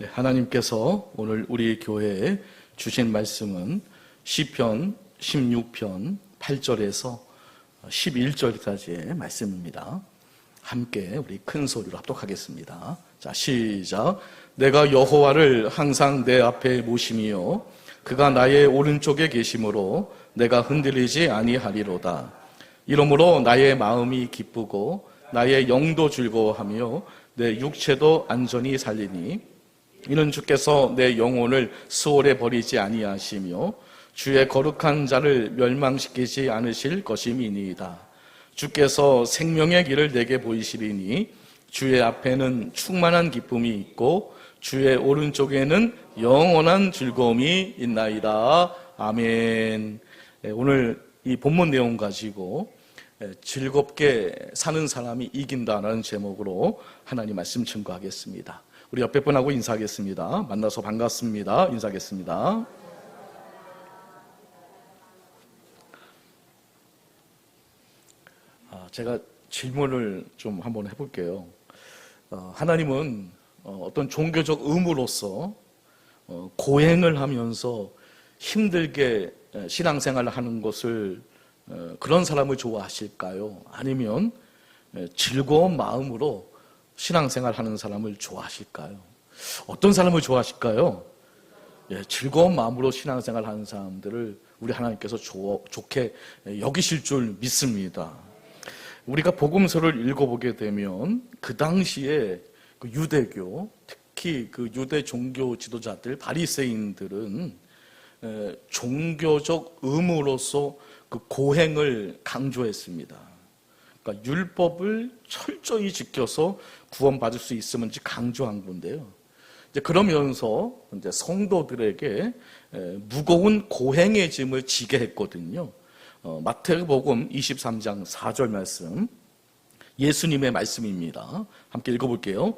네, 하나님께서 오늘 우리 교회에 주신 말씀은 시편 16편 8절에서 11절까지의 말씀입니다. 함께 우리 큰 소리로 합독하겠습니다. 자, 시작. 내가 여호와를 항상 내 앞에 모심이요 그가 나의 오른쪽에 계심으로 내가 흔들리지 아니하리로다. 이러므로 나의 마음이 기쁘고 나의 영도 즐거워하며 내 육체도 안전히 살리니 이는 주께서 내 영혼을 수월에 버리지 아니하시며 주의 거룩한 자를 멸망시키지 않으실 것임이니이다. 주께서 생명의 길을 내게 보이시리니 주의 앞에는 충만한 기쁨이 있고 주의 오른쪽에는 영원한 즐거움이 있나이다. 아멘. 오늘 이 본문 내용 가지고 즐겁게 사는 사람이 이긴다라는 제목으로 하나님 말씀 증거하겠습니다. 우리 옆에 분하고 인사하겠습니다. 만나서 반갑습니다. 인사하겠습니다. 제가 질문을 좀 한번 해볼게요. 하나님은 어떤 종교적 의무로서 고행을 하면서 힘들게 신앙생활을 하는 것을 그런 사람을 좋아하실까요? 아니면 즐거운 마음으로 신앙생활 하는 사람을 좋아하실까요? 어떤 사람을 좋아하실까요? 즐거운 마음으로 신앙생활 하는 사람들을 우리 하나님께서 좋게 여기실 줄 믿습니다. 우리가 복음서를 읽어보게 되면 그 당시에 그 유대교, 특히 그 유대 종교 지도자들, 바리새인들은 종교적 의무로서 그 고행을 강조했습니다. 그러니까 율법을 철저히 지켜서 구원받을 수 있으면지 강조한 건데요. 이제 그러면서 이제 성도들에게 무거운 고행의 짐을 지게 했거든요. 마태복음 23장 4절 말씀, 예수님의 말씀입니다. 함께 읽어볼게요.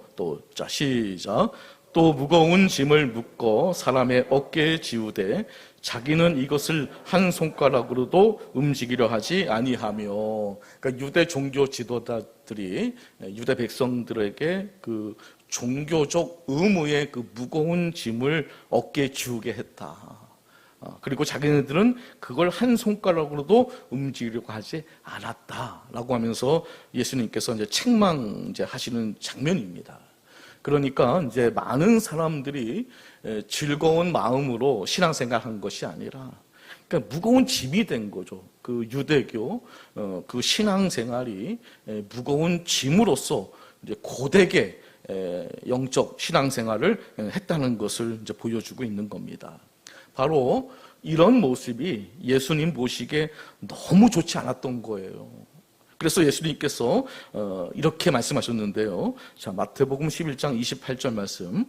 자, 시작. 또 무거운 짐을 묶어 사람의 어깨에 지우되 자기는 이것을 한 손가락으로도 움직이려 하지 아니하며. 그러니까 유대 종교 지도자들이 유대 백성들에게 그 종교적 의무의 그 무거운 짐을 어깨에 지우게 했다. 그리고 자기네들은 그걸 한 손가락으로도 움직이려고 하지 않았다라고 하면서 예수님께서 이제 책망하시는 장면입니다. 그러니까 이제 많은 사람들이 즐거운 마음으로 신앙생활한 것이 아니라, 그러니까 무거운 짐이 된 거죠. 그 유대교 그 신앙생활이 무거운 짐으로서 이제 고되게 영적 신앙생활을 했다는 것을 이제 보여주고 있는 겁니다. 바로 이런 모습이 예수님 보시기에 너무 좋지 않았던 거예요. 그래서 예수님께서 이렇게 말씀하셨는데요. 자, 마태복음 11장 28절 말씀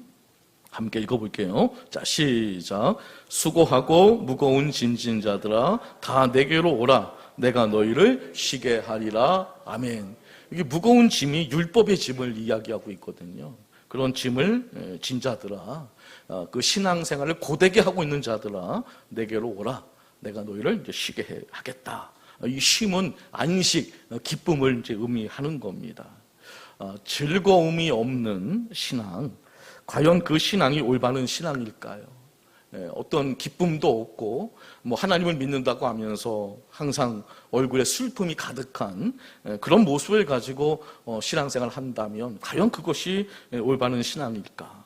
함께 읽어볼게요. 자, 시작. 수고하고 무거운 짐진 자들아 다 내게로 오라. 내가 너희를 쉬게 하리라. 아멘. 이게 무거운 짐이 율법의 짐을 이야기하고 있거든요. 그런 짐을 진 자들아, 그 신앙생활을 고되게 하고 있는 자들아 내게로 오라. 내가 너희를 이제 쉬게 하겠다. 이 쉼은 안식, 기쁨을 이제 의미하는 겁니다. 즐거움이 없는 신앙, 과연 그 신앙이 올바른 신앙일까요? 어떤 기쁨도 없고 뭐 하나님을 믿는다고 하면서 항상 얼굴에 슬픔이 가득한 그런 모습을 가지고 신앙생활을 한다면 과연 그것이 올바른 신앙일까?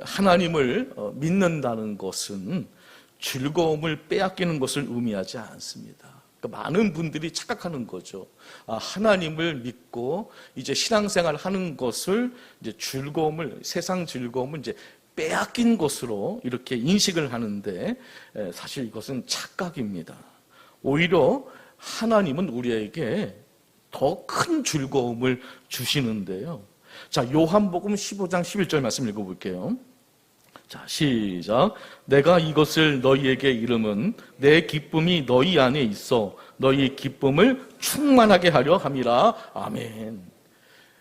하나님을 믿는다는 것은 즐거움을 빼앗기는 것을 의미하지 않습니다. 많은 분들이 착각하는 거죠. 하나님을 믿고 이제 신앙생활 하는 것을 이제 즐거움을, 세상 즐거움을 이제 빼앗긴 것으로 이렇게 인식을 하는데 사실 이것은 착각입니다. 오히려 하나님은 우리에게 더 큰 즐거움을 주시는데요. 자, 요한복음 15장 11절 말씀 읽어볼게요. 자, 시작. 내가 이것을 너희에게 이름은 내 기쁨이 너희 안에 있어 너희 기쁨을 충만하게 하려 함이라. 아멘.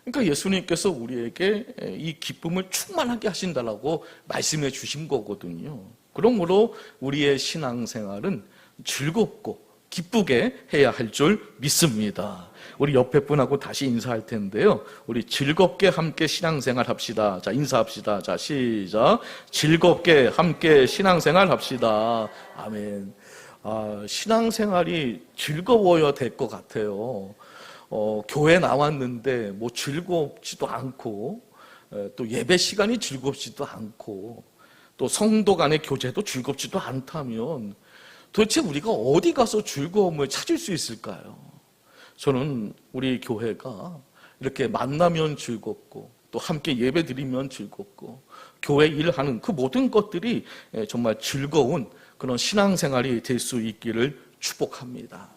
그러니까 예수님께서 우리에게 이 기쁨을 충만하게 하신다라고 말씀해 주신 거거든요. 그러므로 우리의 신앙생활은 즐겁고 기쁘게 해야 할 줄 믿습니다. 우리 옆에 분하고 다시 인사할 텐데요. 우리 즐겁게 함께 신앙생활 합시다. 자, 인사합시다. 자, 시작. 즐겁게 함께 신앙생활 합시다. 아멘. 신앙생활이 즐거워야 될 것 같아요. 교회 나왔는데 뭐 즐겁지도 않고, 또 예배 시간이 즐겁지도 않고, 또 성도 간의 교제도 즐겁지도 않다면 도대체 우리가 어디 가서 즐거움을 찾을 수 있을까요? 저는 우리 교회가 이렇게 만나면 즐겁고, 또 함께 예배 드리면 즐겁고, 교회 일하는 그 모든 것들이 정말 즐거운 그런 신앙생활이 될 수 있기를 축복합니다.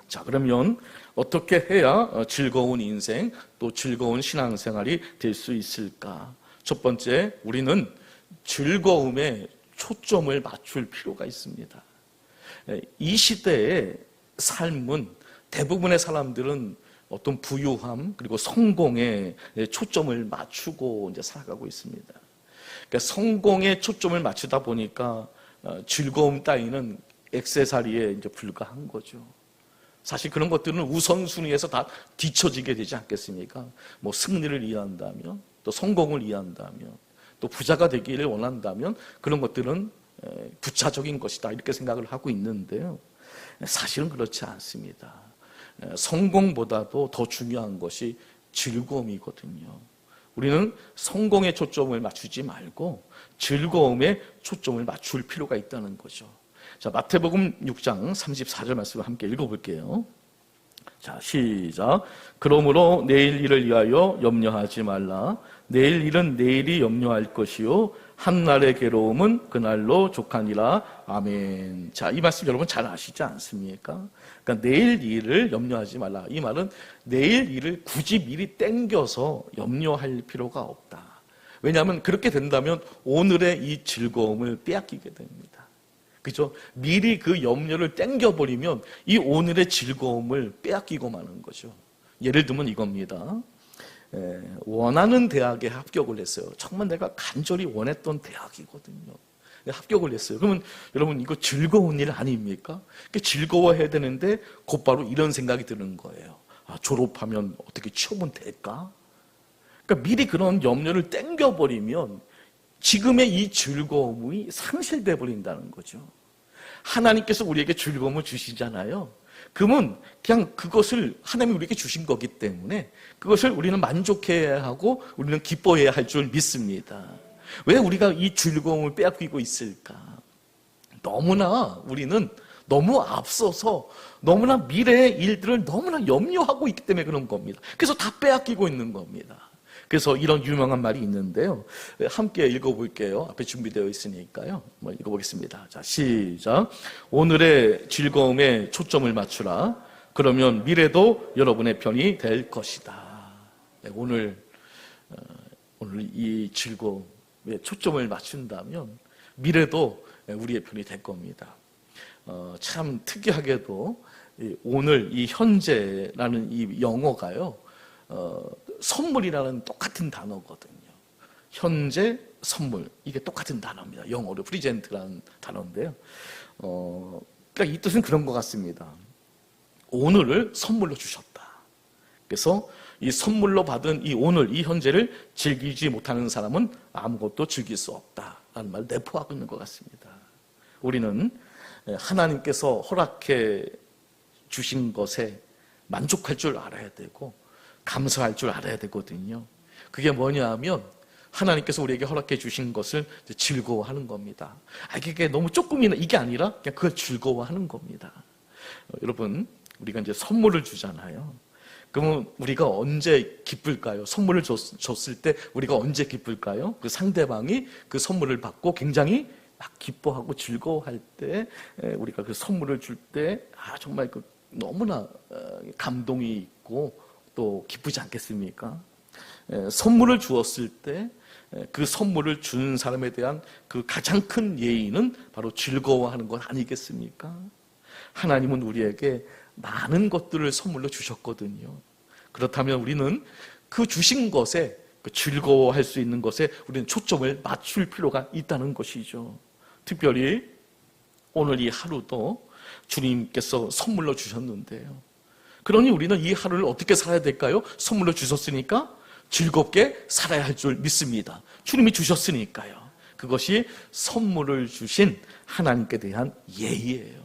자, 그러면 어떻게 해야 즐거운 인생, 또 즐거운 신앙생활이 될 수 있을까? 첫 번째, 우리는 즐거움에 초점을 맞출 필요가 있습니다. 이 시대의 삶은 대부분의 사람들은 어떤 부유함 그리고 성공에 초점을 맞추고 이제 살아가고 있습니다. 그러니까 성공에 초점을 맞추다 보니까 즐거움 따위는 액세서리에 이제 불과한 거죠. 사실 그런 것들은 우선순위에서 다 뒤처지게 되지 않겠습니까? 뭐 승리를 이해한다면, 또 성공을 이해한다면, 또 부자가 되기를 원한다면 그런 것들은 부차적인 것이다 이렇게 생각을 하고 있는데요. 사실은 그렇지 않습니다. 성공보다도 더 중요한 것이 즐거움이거든요. 우리는 성공에 초점을 맞추지 말고 즐거움에 초점을 맞출 필요가 있다는 거죠. 자, 마태복음 6장 34절 말씀을 함께 읽어볼게요. 자, 시작. 그러므로 내일 일을 위하여 염려하지 말라. 내일 일은 내일이 염려할 것이요 한날의 괴로움은 그날로 족하니라. 아멘. 자, 이 말씀 여러분 잘 아시지 않습니까? 그러니까 내일 일을 염려하지 말라. 이 말은 내일 일을 굳이 미리 땡겨서 염려할 필요가 없다. 왜냐하면 그렇게 된다면 오늘의 이 즐거움을 빼앗기게 됩니다. 그죠? 미리 그 염려를 땡겨버리면 이 오늘의 즐거움을 빼앗기고 마는 거죠. 예를 들면 이겁니다. 원하는 대학에 합격을 했어요. 정말 내가 간절히 원했던 대학이거든요. 합격을 했어요. 그러면 여러분 이거 즐거운 일 아닙니까? 즐거워해야 되는데 곧바로 이런 생각이 드는 거예요. 졸업하면 어떻게 취업은 될까? 그러니까 미리 그런 염려를 땡겨버리면 지금의 이 즐거움이 상실돼 버린다는 거죠. 하나님께서 우리에게 즐거움을 주시잖아요. 그러면 그냥 그것을 하나님이 우리에게 주신 거기 때문에 그것을 우리는 만족해야 하고 우리는 기뻐해야 할 줄 믿습니다. 왜 우리가 이 즐거움을 빼앗기고 있을까? 너무나 우리는 너무 앞서서 너무나 미래의 일들을 너무나 염려하고 있기 때문에 그런 겁니다. 그래서 다 빼앗기고 있는 겁니다. 그래서 이런 유명한 말이 있는데요. 함께 읽어볼게요. 앞에 준비되어 있으니까요. 한번 읽어보겠습니다. 자, 시작. 오늘의 즐거움에 초점을 맞추라. 그러면 미래도 여러분의 편이 될 것이다. 네, 오늘 이 즐거움에 초점을 맞춘다면 미래도 우리의 편이 될 겁니다. 참 특이하게도 오늘 이 현재라는 이 영어가요. 선물이라는 똑같은 단어거든요. 현재, 선물, 이게 똑같은 단어입니다. 영어로 프리젠트라는 단어인데요. 그러니까 이 뜻은 그런 것 같습니다. 오늘을 선물로 주셨다. 그래서 이 선물로 받은 이 오늘, 이 현재를 즐기지 못하는 사람은 아무것도 즐길 수 없다라는 말을 내포하고 있는 것 같습니다. 우리는 하나님께서 허락해 주신 것에 만족할 줄 알아야 되고 감사할 줄 알아야 되거든요. 그게 뭐냐 하면 하나님께서 우리에게 허락해 주신 것을 즐거워하는 겁니다. 이게 너무 조금이나 이게 아니라 그냥 그걸 즐거워하는 겁니다. 여러분, 우리가 이제 선물을 주잖아요. 그러면 우리가 언제 기쁠까요? 선물을 줬을 때 우리가 언제 기쁠까요? 그 상대방이 그 선물을 받고 굉장히 막 기뻐하고 즐거워할 때 우리가 그 선물을 줄 때 정말 너무나 감동이 있고 또 기쁘지 않겠습니까? 선물을 주었을 때 그 선물을 준 사람에 대한 그 가장 큰 예의는 바로 즐거워하는 것 아니겠습니까? 하나님은 우리에게 많은 것들을 선물로 주셨거든요. 그렇다면 우리는 그 주신 것에 그 즐거워할 수 있는 것에 우리는 초점을 맞출 필요가 있다는 것이죠. 특별히 오늘 이 하루도 주님께서 선물로 주셨는데요. 그러니 우리는 이 하루를 어떻게 살아야 될까요? 선물로 주셨으니까 즐겁게 살아야 할 줄 믿습니다. 주님이 주셨으니까요. 그것이 선물을 주신 하나님께 대한 예의예요.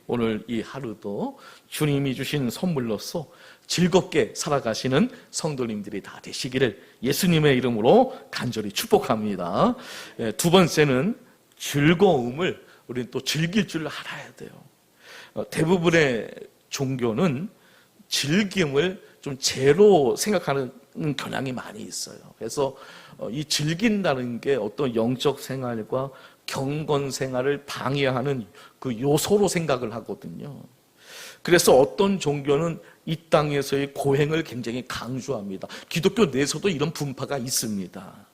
오늘 이 하루도 주님이 주신 선물로서 즐겁게 살아가시는 성도님들이 다 되시기를 예수님의 이름으로 간절히 축복합니다. 두 번째는 즐거움을 우리는 또 즐길 줄 알아야 돼요. 대부분의 종교는 즐김을 좀 죄로 생각하는 경향이 많이 있어요. 그래서 이 즐긴다는 게 어떤 영적 생활과 경건 생활을 방해하는 그 요소로 생각을 하거든요. 그래서 어떤 종교는 이 땅에서의 고행을 굉장히 강조합니다. 기독교 내에서도 이런 분파가 있습니다.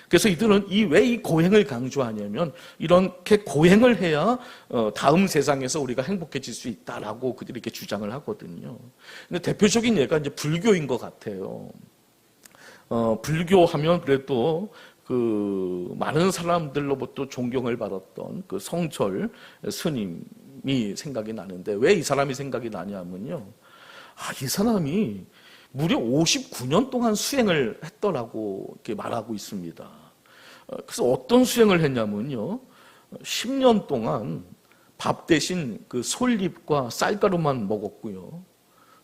그래서 이들은 왜 이 고행을 강조하냐면 이렇게 고행을 해야 다음 세상에서 우리가 행복해질 수 있다라고 그들이 이렇게 주장을 하거든요. 근데 대표적인 예가 이제 불교인 것 같아요. 불교하면 그래도 그 많은 사람들로부터 존경을 받았던 그 성철 스님이 생각이 나는데 왜 이 사람이 생각이 나냐면요. 이 사람이 무려 59년 동안 수행을 했더라고 이렇게 말하고 있습니다. 그래서 어떤 수행을 했냐면요. 10년 동안 밥 대신 그 솔잎과 쌀가루만 먹었고요.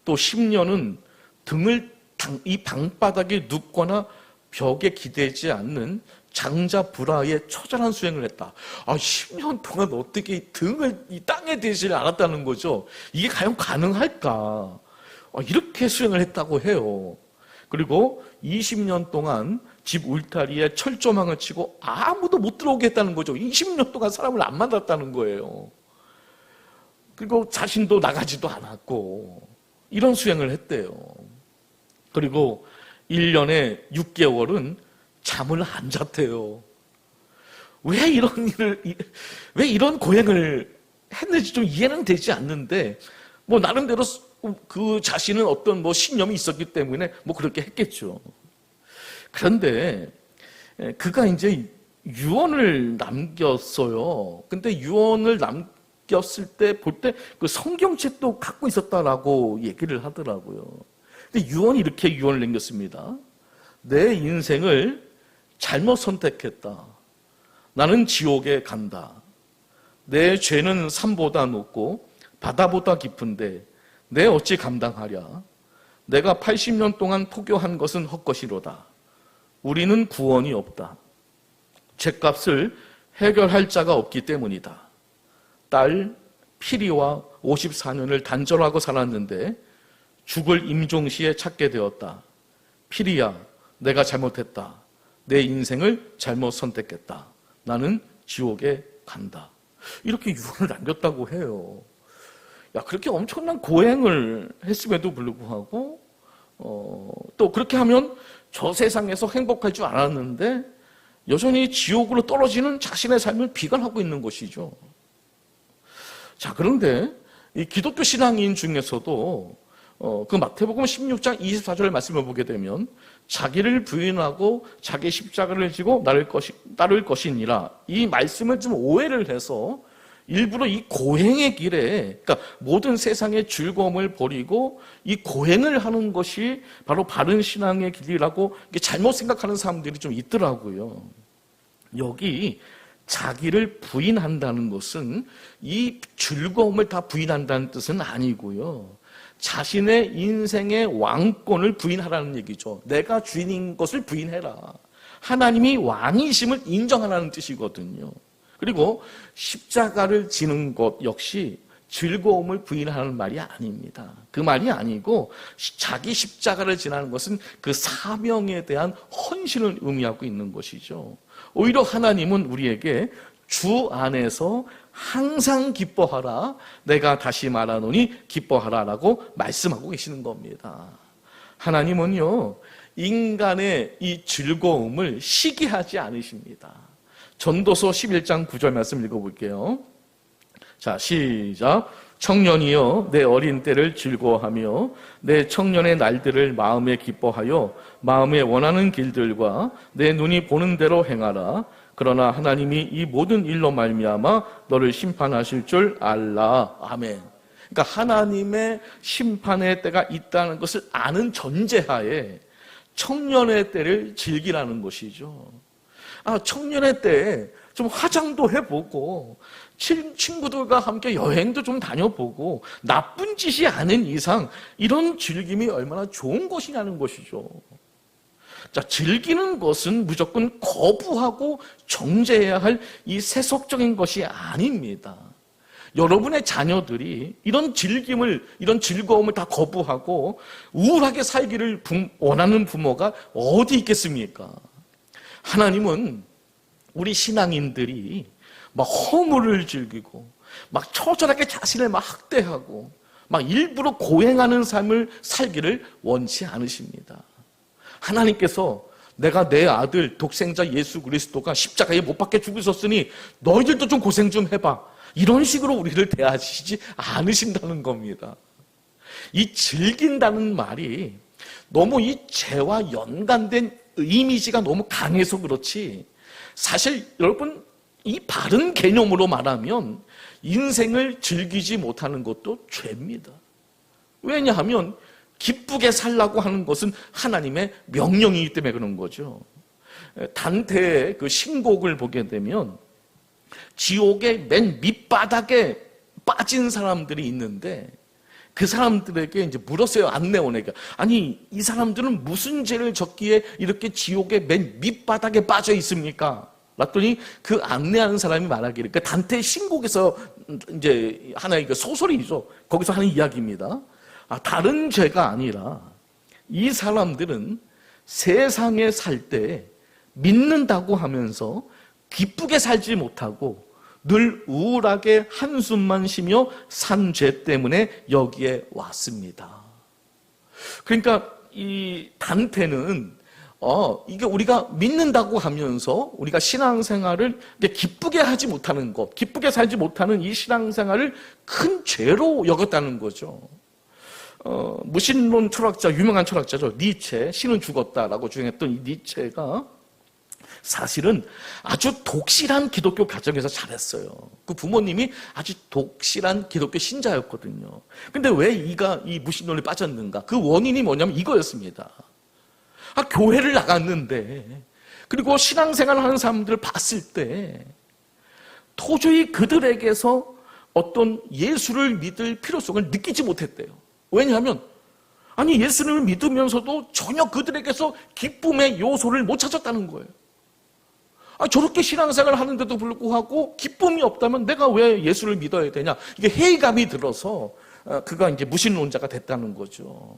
또 10년은 등을 이 방바닥에 눕거나 벽에 기대지 않는 장자불화의 처절한 수행을 했다. 10년 동안 어떻게 등을 이 땅에 대지 않았다는 거죠. 이게 과연 가능할까? 이렇게 수행을 했다고 해요. 그리고 20년 동안 집 울타리에 철조망을 치고 아무도 못 들어오게 했다는 거죠. 20년 동안 사람을 안 만났다는 거예요. 그리고 자신도 나가지도 않았고 이런 수행을 했대요. 그리고 1년에 6개월은 잠을 안 잤대요. 왜 이런 고행을 했는지 좀 이해는 되지 않는데, 나름대로 그 자신은 어떤 신념이 있었기 때문에 그렇게 했겠죠. 그런데 그가 이제 유언을 남겼어요. 근데 유언을 남겼을 때 볼 때 그 성경책도 갖고 있었다라고 얘기를 하더라고요. 근데 이렇게 유언을 남겼습니다. 내 인생을 잘못 선택했다. 나는 지옥에 간다. 내 죄는 산보다 높고 바다보다 깊은데 내 어찌 감당하랴. 내가 80년 동안 포교한 것은 헛것이로다. 우리는 구원이 없다. 죄값을 해결할 자가 없기 때문이다. 딸 피리와 54년을 단절하고 살았는데 죽을 임종시에 찾게 되었다. 피리야, 내가 잘못했다. 내 인생을 잘못 선택했다. 나는 지옥에 간다. 이렇게 유언을 남겼다고 해요. 그렇게 엄청난 고행을 했음에도 불구하고 또 그렇게 하면 저 세상에서 행복할 줄 알았는데 여전히 지옥으로 떨어지는 자신의 삶을 비관하고 있는 것이죠. 자, 그런데 이 기독교 신앙인 중에서도 그 마태복음 16장 24절 말씀을 보게 되면 자기를 부인하고 자기 십자가를 지고 따를 것이니라, 이 말씀을 좀 오해를 해서 일부러 이 고행의 길에, 그러니까 모든 세상의 즐거움을 버리고 이 고행을 하는 것이 바로 바른 신앙의 길이라고 잘못 생각하는 사람들이 좀 있더라고요. 여기 자기를 부인한다는 것은 이 즐거움을 다 부인한다는 뜻은 아니고요. 자신의 인생의 왕권을 부인하라는 얘기죠. 내가 주인인 것을 부인해라. 하나님이 왕이심을 인정하라는 뜻이거든요. 그리고 십자가를 지는 것 역시 즐거움을 부인하는 말이 아닙니다. 그 말이 아니고 자기 십자가를 지나는 것은 그 사명에 대한 헌신을 의미하고 있는 것이죠. 오히려 하나님은 우리에게 주 안에서 항상 기뻐하라. 내가 다시 말하노니 기뻐하라라고 말씀하고 계시는 겁니다. 하나님은요, 인간의 이 즐거움을 시기하지 않으십니다. 전도서 11장 9절 말씀 읽어볼게요. 자, 시작. 청년이여 내 어린 때를 즐거워하며 내 청년의 날들을 마음에 기뻐하여 마음에 원하는 길들과 내 눈이 보는 대로 행하라. 그러나 하나님이 이 모든 일로 말미암아 너를 심판하실 줄 알라. 아멘. 그러니까 하나님의 심판의 때가 있다는 것을 아는 전제하에 청년의 때를 즐기라는 것이죠. 청년의 때에 좀 화장도 해보고 친구들과 함께 여행도 좀 다녀보고 나쁜 짓이 아닌 이상 이런 즐김이 얼마나 좋은 것이냐는 것이죠. 자, 즐기는 것은 무조건 거부하고 정죄해야 할 이 세속적인 것이 아닙니다. 여러분의 자녀들이 이런 즐김을, 이런 즐거움을 다 거부하고 우울하게 살기를 원하는 부모가 어디 있겠습니까? 하나님은 우리 신앙인들이 막 허물을 즐기고 막 처절하게 자신을 막 학대하고 막 일부러 고행하는 삶을 살기를 원치 않으십니다. 하나님께서 내가 내 아들 독생자 예수 그리스도가 십자가에 못 박혀 죽으셨으니 너희들도 좀 고생 좀 해봐, 이런 식으로 우리를 대하시지 않으신다는 겁니다. 이 즐긴다는 말이 너무 이 죄와 연관된 이미지가 너무 강해서 그렇지, 사실 여러분 이 바른 개념으로 말하면 인생을 즐기지 못하는 것도 죄입니다. 왜냐하면 기쁘게 살라고 하는 것은 하나님의 명령이기 때문에 그런 거죠. 단테의 그 신곡을 보게 되면 지옥의 맨 밑바닥에 빠진 사람들이 있는데 그 사람들에게 이제 물었어요, 안내원에게. 아니, 이 사람들은 무슨 죄를 졌기에 이렇게 지옥의 맨 밑바닥에 빠져 있습니까? 그랬더니 그 안내하는 사람이 말하기를, 그 단테의 신곡에서 이제 하나의 그 소설이죠. 거기서 하는 이야기입니다. 다른 죄가 아니라 이 사람들은 세상에 살 때 믿는다고 하면서 기쁘게 살지 못하고 늘 우울하게 한숨만 쉬며 산 죄 때문에 여기에 왔습니다. 그러니까 이 단테는 이게 우리가 믿는다고 하면서 우리가 신앙생활을 기쁘게 하지 못하는 것, 기쁘게 살지 못하는 이 신앙생활을 큰 죄로 여겼다는 거죠. 무신론 철학자, 유명한 철학자죠. 니체, 신은 죽었다라고 주장했던 이 니체가 사실은 아주 독실한 기독교 가정에서 자랐어요. 그 부모님이 아주 독실한 기독교 신자였거든요. 근데 왜 이가 이 무신론에 빠졌는가? 그 원인이 뭐냐면 이거였습니다. 교회를 나갔는데, 그리고 신앙생활을 하는 사람들을 봤을 때 도저히 그들에게서 어떤 예수를 믿을 필요성을 느끼지 못했대요. 왜냐하면 예수님을 믿으면서도 전혀 그들에게서 기쁨의 요소를 못 찾았다는 거예요. 저렇게 신앙생활을 하는데도 불구하고 기쁨이 없다면 내가 왜 예수를 믿어야 되냐? 이게 회의감이 들어서 그가 이제 무신론자가 됐다는 거죠.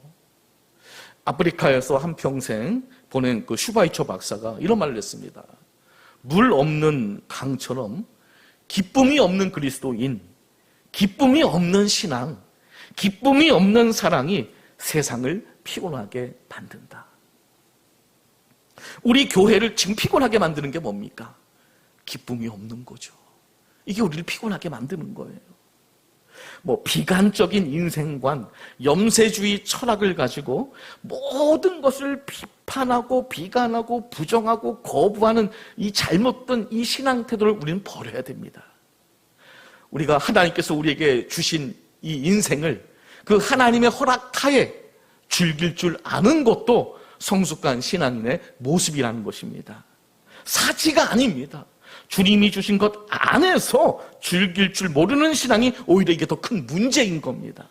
아프리카에서 한평생 보낸 그 슈바이처 박사가 이런 말을 했습니다. 물 없는 강처럼 기쁨이 없는 그리스도인, 기쁨이 없는 신앙, 기쁨이 없는 사랑이 세상을 피곤하게 만든다. 우리 교회를 지금 피곤하게 만드는 게 뭡니까? 기쁨이 없는 거죠. 이게 우리를 피곤하게 만드는 거예요. 비관적인 인생관, 염세주의 철학을 가지고 모든 것을 비판하고 비관하고 부정하고 거부하는 이 잘못된 이 신앙 태도를 우리는 버려야 됩니다. 우리가 하나님께서 우리에게 주신 이 인생을 그 하나님의 허락하에 즐길 줄 아는 것도 성숙한 신앙인의 모습이라는 것입니다. 사치가 아닙니다. 주님이 주신 것 안에서 즐길 줄 모르는 신앙이 오히려 이게 더 큰 문제인 겁니다.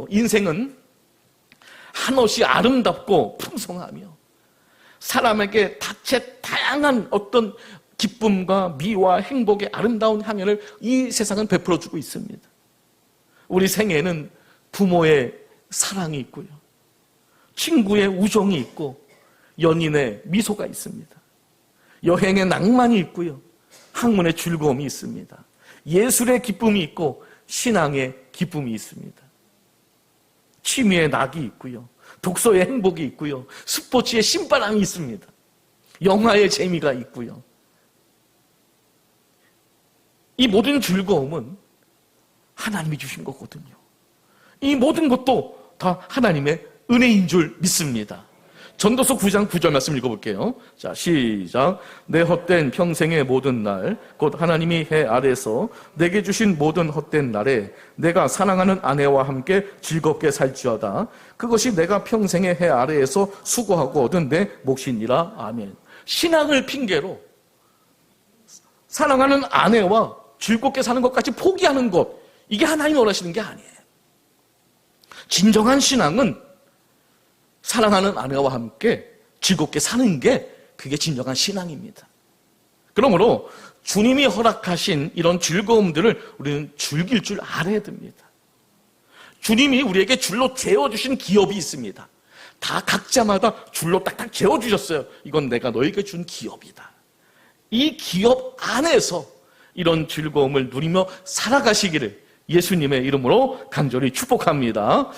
인생은 한없이 아름답고 풍성하며 사람에게 다양한 어떤 기쁨과 미와 행복의 아름다운 향연을 이 세상은 베풀어주고 있습니다. 우리 생애는 부모의 사랑이 있고요, 친구의 우정이 있고, 연인의 미소가 있습니다. 여행의 낭만이 있고요, 학문의 즐거움이 있습니다. 예술의 기쁨이 있고 신앙의 기쁨이 있습니다. 취미의 낙이 있고요, 독서의 행복이 있고요, 스포츠의 신바람이 있습니다. 영화의 재미가 있고요. 이 모든 즐거움은 하나님이 주신 거거든요. 이 모든 것도 다 하나님의 은혜인 줄 믿습니다. 전도서 9장 9절 말씀 읽어볼게요. 자, 시작. 내 헛된 평생의 모든 날, 곧 하나님이 해 아래에서 내게 주신 모든 헛된 날에 내가 사랑하는 아내와 함께 즐겁게 살지어다. 그것이 내가 평생의 해 아래에서 수고하고 얻은 내 몫이니라. 아멘. 신앙을 핑계로 사랑하는 아내와 즐겁게 사는 것까지 포기하는 것, 이게 하나님이 원하시는 게 아니에요. 진정한 신앙은 사랑하는 아내와 함께 즐겁게 사는 게 그게 진정한 신앙입니다. 그러므로 주님이 허락하신 이런 즐거움들을 우리는 즐길 줄 알아야 됩니다. 주님이 우리에게 줄로 재워주신 기업이 있습니다. 다 각자마다 줄로 딱딱 재워주셨어요. 이건 내가 너에게 준 기업이다. 이 기업 안에서 이런 즐거움을 누리며 살아가시기를 예수님의 이름으로 간절히 축복합니다.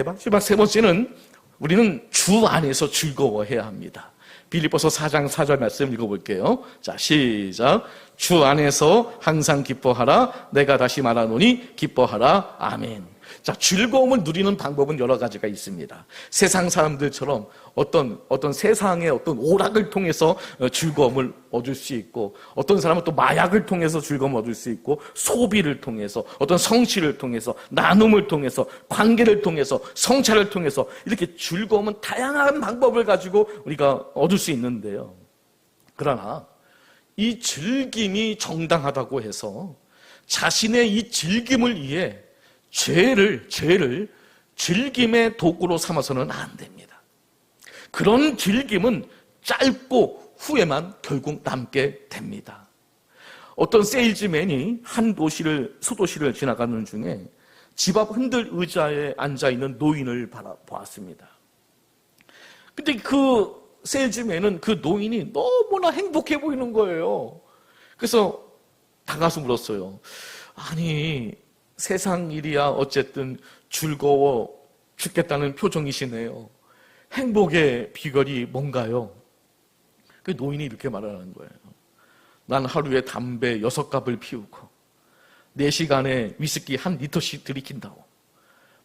마지막 세 번째는 우리는 주 안에서 즐거워해야 합니다. 빌립보서 4장 4절 말씀 읽어볼게요. 자, 시작. 주 안에서 항상 기뻐하라. 내가 다시 말하노니 기뻐하라. 아멘. 자, 즐거움을 누리는 방법은 여러 가지가 있습니다. 세상 사람들처럼 어떤 세상의 어떤 오락을 통해서 즐거움을 얻을 수 있고, 어떤 사람은 또 마약을 통해서 즐거움을 얻을 수 있고, 소비를 통해서, 어떤 성취를 통해서, 나눔을 통해서, 관계를 통해서, 성찰을 통해서, 이렇게 즐거움은 다양한 방법을 가지고 우리가 얻을 수 있는데요. 그러나 이 즐김이 정당하다고 해서 자신의 이 즐김을 위해 죄를 즐김의 도구로 삼아서는 안 됩니다. 그런 즐김은 짧고 후에만 결국 남게 됩니다. 어떤 세일즈맨이 한 수도시를 지나가는 중에 집 앞 흔들 의자에 앉아있는 노인을 보았습니다. 근데 그 세일즈맨은 그 노인이 너무나 행복해 보이는 거예요. 그래서 다가서 물었어요. 아니, 세상 일이야 어쨌든 즐거워 죽겠다는 표정이시네요. 행복의 비결이 뭔가요? 그 노인이 이렇게 말하는 거예요. 난 하루에 담배 6갑을 피우고 4시간에 위스키 1리터씩 들이킨다고,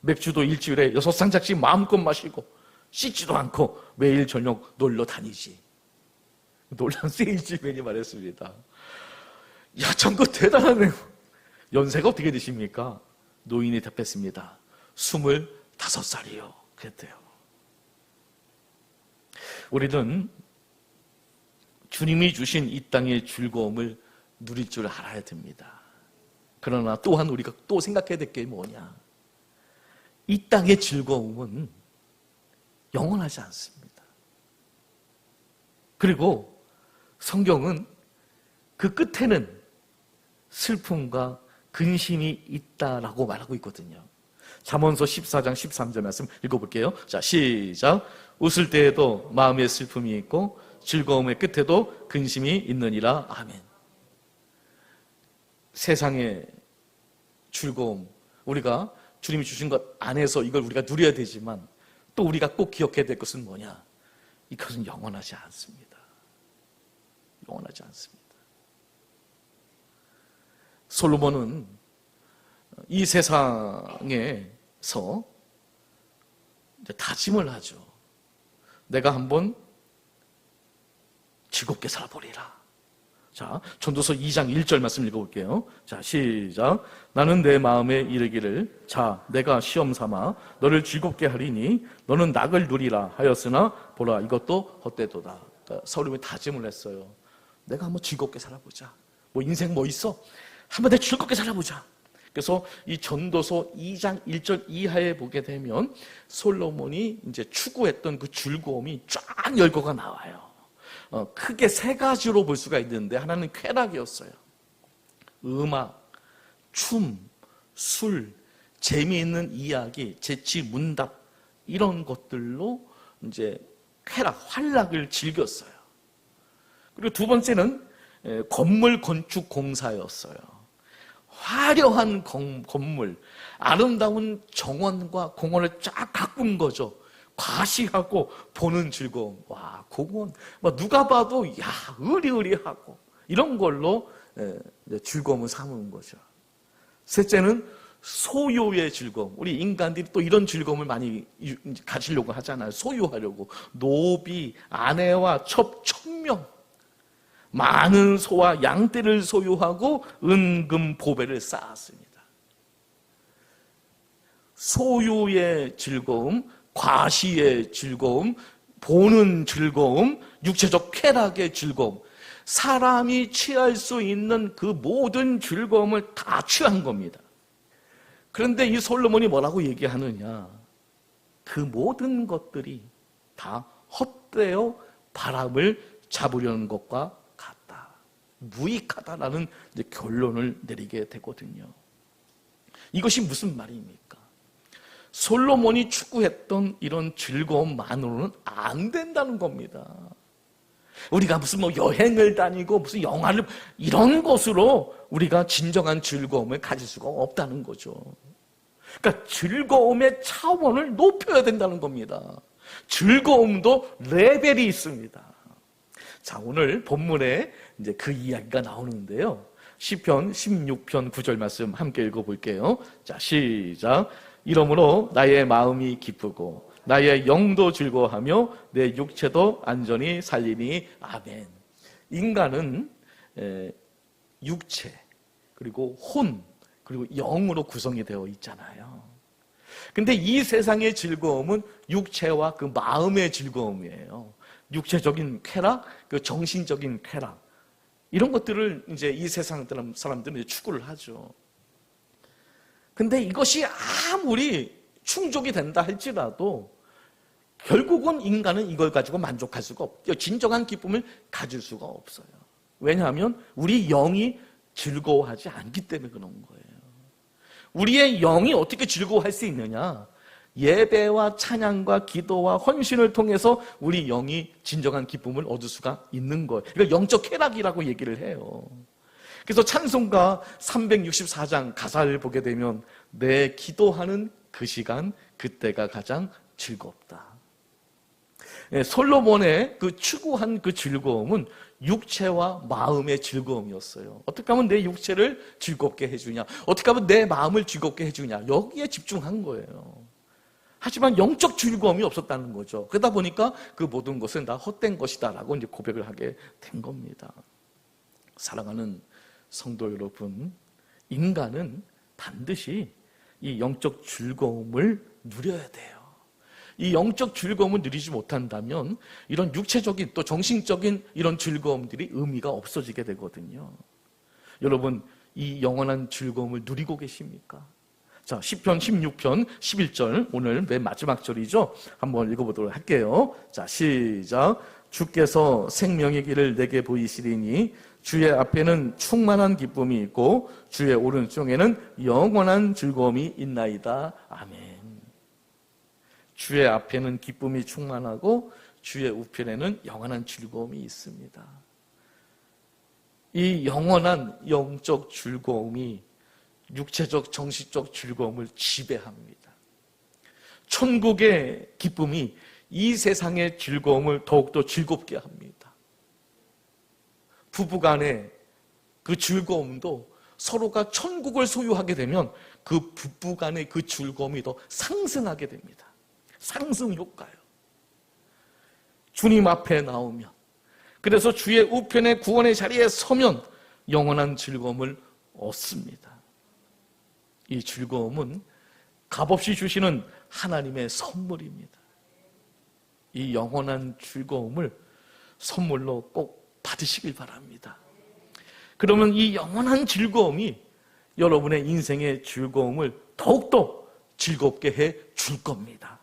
맥주도 일주일에 6상짝씩 마음껏 마시고 씻지도 않고 매일 저녁 놀러 다니지. 놀란 세일즈맨이 말했습니다. 야, 참 그거 대단하네요. 연세가 어떻게 되십니까? 노인이 답했습니다. 25살이요. 그랬대요. 우리는 주님이 주신 이 땅의 즐거움을 누릴 줄 알아야 됩니다. 그러나 또한 우리가 또 생각해야 될 게 뭐냐? 이 땅의 즐거움은 영원하지 않습니다. 그리고 성경은 그 끝에는 슬픔과 근심이 있다라고 말하고 있거든요. 잠언서 14장 13절 말씀 읽어볼게요. 자, 시작. 웃을 때에도 마음에 슬픔이 있고 즐거움의 끝에도 근심이 있느니라. 아멘. 세상의 즐거움, 우리가 주님이 주신 것 안에서 이걸 우리가 누려야 되지만 또 우리가 꼭 기억해야 될 것은 뭐냐? 이것은 영원하지 않습니다. 영원하지 않습니다. 솔로몬은 이 세상에서 다짐을 하죠. 내가 한번 즐겁게 살아보리라. 자, 전도서 2장 1절 말씀 읽어볼게요. 자, 시작. 나는 내 마음에 이르기를, 자, 내가 시험 삼아 너를 즐겁게 하리니 너는 낙을 누리라 하였으나 보라, 이것도 헛되도다. 그러니까 솔로몬이 다짐을 했어요. 내가 한번 즐겁게 살아보자. 뭐 인생 뭐 있어? 한번 내가 즐겁게 살아보자. 그래서 이 전도서 2장 1절 이하에 보게 되면 솔로몬이 이제 추구했던 그 즐거움이 쫙 열거가 나와요. 크게 세 가지로 볼 수가 있는데, 하나는 쾌락이었어요. 음악, 춤, 술, 재미있는 이야기, 재치, 문답, 이런 것들로 이제 쾌락, 활락을 즐겼어요. 그리고 두 번째는 건물 건축 공사였어요. 화려한 건물, 아름다운 정원과 공원을 쫙 가꾼 거죠. 과시하고 보는 즐거움. 와, 공원. 누가 봐도, 야, 으리으리하고. 이런 걸로 즐거움을 삼은 거죠. 셋째는 소유의 즐거움. 우리 인간들이 또 이런 즐거움을 많이 가지려고 하잖아요. 소유하려고. 노비, 아내와 천명, 많은 소와 양떼를 소유하고 은금 보배를 쌓았습니다. 소유의 즐거움, 과시의 즐거움, 보는 즐거움, 육체적 쾌락의 즐거움, 사람이 취할 수 있는 그 모든 즐거움을 다 취한 겁니다. 그런데 이 솔로몬이 뭐라고 얘기하느냐? 그 모든 것들이 다 헛되어 바람을 잡으려는 것과 같다. 무익하다라는 결론을 내리게 되거든요. 이것이 무슨 말입니까? 솔로몬이 추구했던 이런 즐거움만으로는 안 된다는 겁니다. 우리가 무슨 여행을 다니고 무슨 영화를 이런 것으로 우리가 진정한 즐거움을 가질 수가 없다는 거죠. 그러니까 즐거움의 차원을 높여야 된다는 겁니다. 즐거움도 레벨이 있습니다. 자, 오늘 본문에 이제 그 이야기가 나오는데요. 시편 16편 9절 말씀 함께 읽어볼게요. 자, 시작. 이러므로 나의 마음이 기쁘고 나의 영도 즐거워하며 내 육체도 안전히 살리니 아멘. 인간은 육체 그리고 혼 그리고 영으로 구성이 되어 있잖아요. 근데 이 세상의 즐거움은 육체와 그 마음의 즐거움이에요. 육체적인 쾌락, 그 정신적인 쾌락 이런 것들을 이제 이 세상 사람들은 추구를 하죠. 근데 이것이 아무리 충족이 된다 할지라도 결국은 인간은 이걸 가지고 만족할 수가 없죠. 진정한 기쁨을 가질 수가 없어요. 왜냐하면 우리 영이 즐거워하지 않기 때문에 그런 거예요. 우리의 영이 어떻게 즐거워할 수 있느냐? 예배와 찬양과 기도와 헌신을 통해서 우리 영이 진정한 기쁨을 얻을 수가 있는 거예요. 이걸 영적 쾌락이라고 얘기를 해요. 그래서 찬송가 364장 가사를 보게 되면 내 기도하는 그 시간 그때가 가장 즐겁다. 솔로몬의 그 추구한 그 즐거움은 육체와 마음의 즐거움이었어요. 어떻게 하면 내 육체를 즐겁게 해주냐, 어떻게 하면 내 마음을 즐겁게 해주냐, 여기에 집중한 거예요. 하지만 영적 즐거움이 없었다는 거죠. 그러다 보니까 그 모든 것은 다 헛된 것이다라고 이제 고백을 하게 된 겁니다. 사랑하는 성도 여러분, 인간은 반드시 이 영적 즐거움을 누려야 돼요. 이 영적 즐거움을 누리지 못한다면 이런 육체적인 또 정신적인 이런 즐거움들이 의미가 없어지게 되거든요. 여러분, 이 영원한 즐거움을 누리고 계십니까? 자, 시편 16편 11절 오늘 맨 마지막 절이죠. 한번 읽어보도록 할게요. 자, 시작. 주께서 생명의 길을 내게 보이시리니 주의 앞에는 충만한 기쁨이 있고 주의 오른쪽에는 영원한 즐거움이 있나이다. 아멘. 주의 앞에는 기쁨이 충만하고 주의 우편에는 영원한 즐거움이 있습니다. 이 영원한 영적 즐거움이 육체적 정신적 즐거움을 지배합니다. 천국의 기쁨이 이 세상의 즐거움을 더욱더 즐겁게 합니다. 부부간의 그 즐거움도 서로가 천국을 소유하게 되면 그 부부간의 그 즐거움이 더 상승하게 됩니다. 상승 효과요. 주님 앞에 나오면, 그래서 주의 우편의 구원의 자리에 서면 영원한 즐거움을 얻습니다. 이 즐거움은 값없이 주시는 하나님의 선물입니다. 이 영원한 즐거움을 선물로 꼭 받으시길 바랍니다. 그러면 이 영원한 즐거움이 여러분의 인생의 즐거움을 더욱더 즐겁게 해 줄 겁니다.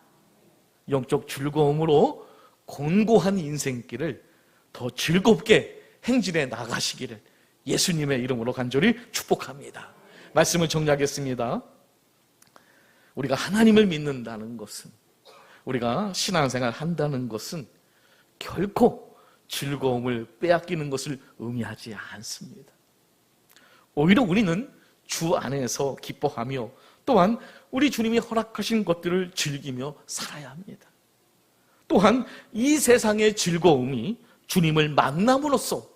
영적 즐거움으로 곤고한 인생길을 더 즐겁게 행진해 나가시기를 예수님의 이름으로 간절히 축복합니다. 말씀을 정리하겠습니다. 우리가 하나님을 믿는다는 것은, 우리가 신앙생활 한다는 것은 결코 즐거움을 빼앗기는 것을 의미하지 않습니다. 오히려 우리는 주 안에서 기뻐하며 또한 우리 주님이 허락하신 것들을 즐기며 살아야 합니다. 또한 이 세상의 즐거움이 주님을 만남으로써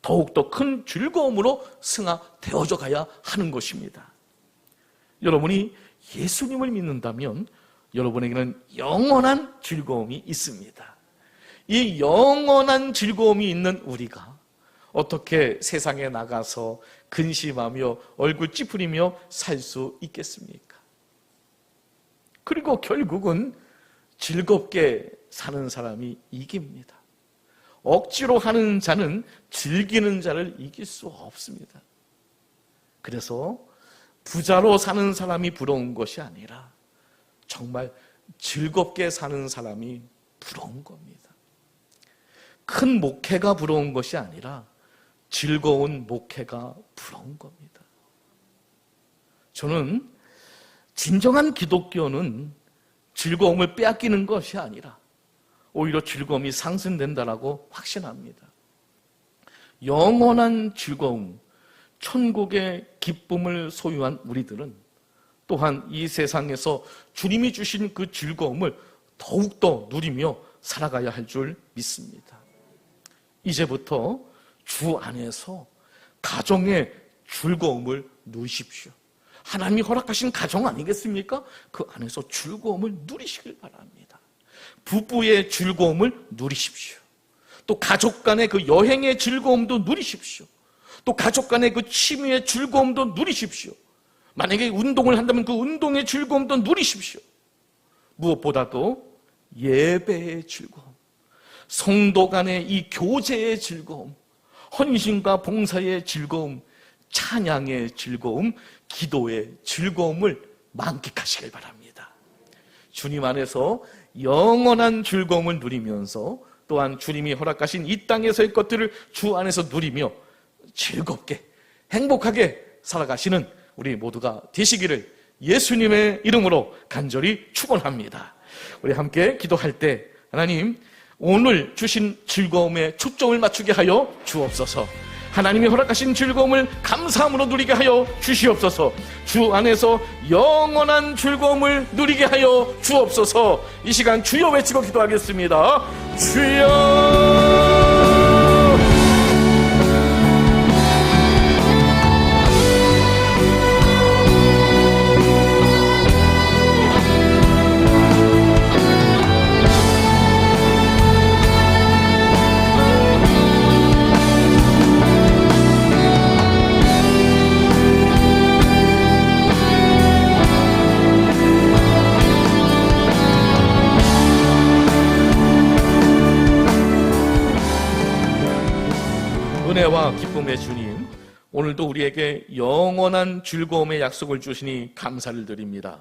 더욱더 큰 즐거움으로 승화되어져 가야 하는 것입니다. 여러분이 예수님을 믿는다면 여러분에게는 영원한 즐거움이 있습니다. 이 영원한 즐거움이 있는 우리가 어떻게 세상에 나가서 근심하며 얼굴 찌푸리며 살 수 있겠습니까? 그리고 결국은 즐겁게 사는 사람이 이깁니다. 억지로 하는 자는 즐기는 자를 이길 수 없습니다. 그래서 부자로 사는 사람이 부러운 것이 아니라 정말 즐겁게 사는 사람이 부러운 겁니다. 큰 목회가 부러운 것이 아니라 즐거운 목회가 부러운 겁니다. 저는 진정한 기독교는 즐거움을 빼앗기는 것이 아니라 오히려 즐거움이 상승된다라고 확신합니다. 영원한 즐거움, 천국의 기쁨을 소유한 우리들은 또한 이 세상에서 주님이 주신 그 즐거움을 더욱더 누리며 살아가야 할 줄 믿습니다. 이제부터 주 안에서 가정의 즐거움을 누리십시오. 하나님이 허락하신 가정 아니겠습니까? 그 안에서 즐거움을 누리시길 바랍니다. 부부의 즐거움을 누리십시오. 또 가족 간의 그 여행의 즐거움도 누리십시오. 또 가족 간의 그 취미의 즐거움도 누리십시오. 만약에 운동을 한다면 그 운동의 즐거움도 누리십시오. 무엇보다도 예배의 즐거움, 성도 간의 이 교제의 즐거움, 헌신과 봉사의 즐거움, 찬양의 즐거움, 기도의 즐거움을 만끽하시길 바랍니다. 주님 안에서 영원한 즐거움을 누리면서 또한 주님이 허락하신 이 땅에서의 것들을 주 안에서 누리며 즐겁게 행복하게 살아가시는 우리 모두가 되시기를 예수님의 이름으로 간절히 축원합니다. 우리 함께 기도할 때 하나님, 오늘 주신 즐거움에 초점을 맞추게 하여 주옵소서. 하나님이 허락하신 즐거움을 감사함으로 누리게 하여 주시옵소서. 주 안에서 영원한 즐거움을 누리게 하여 주옵소서. 이 시간 주여 외치고 기도하겠습니다. 주여! 은혜와 기쁨의 주님, 오늘도 우리에게 영원한 즐거움의 약속을 주시니 감사를 드립니다.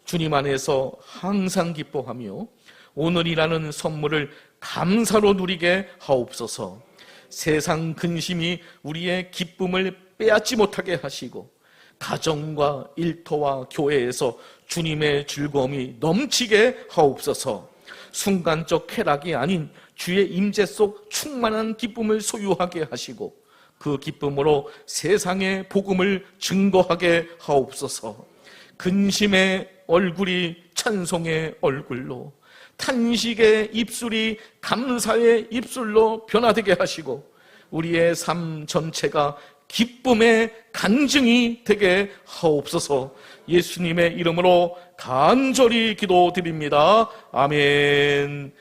주님 안에서 항상 기뻐하며 오늘이라는 선물을 감사로 누리게 하옵소서. 세상 근심이 우리의 기쁨을 빼앗지 못하게 하시고 가정과 일터와 교회에서 주님의 즐거움이 넘치게 하옵소서. 순간적 쾌락이 아닌 주의 임재 속 충만한 기쁨을 소유하게 하시고 그 기쁨으로 세상의 복음을 증거하게 하옵소서. 근심의 얼굴이 찬송의 얼굴로, 탄식의 입술이 감사의 입술로 변화되게 하시고 우리의 삶 전체가 기쁨의 간증이 되게 하옵소서. 예수님의 이름으로 간절히 기도드립니다. 아멘.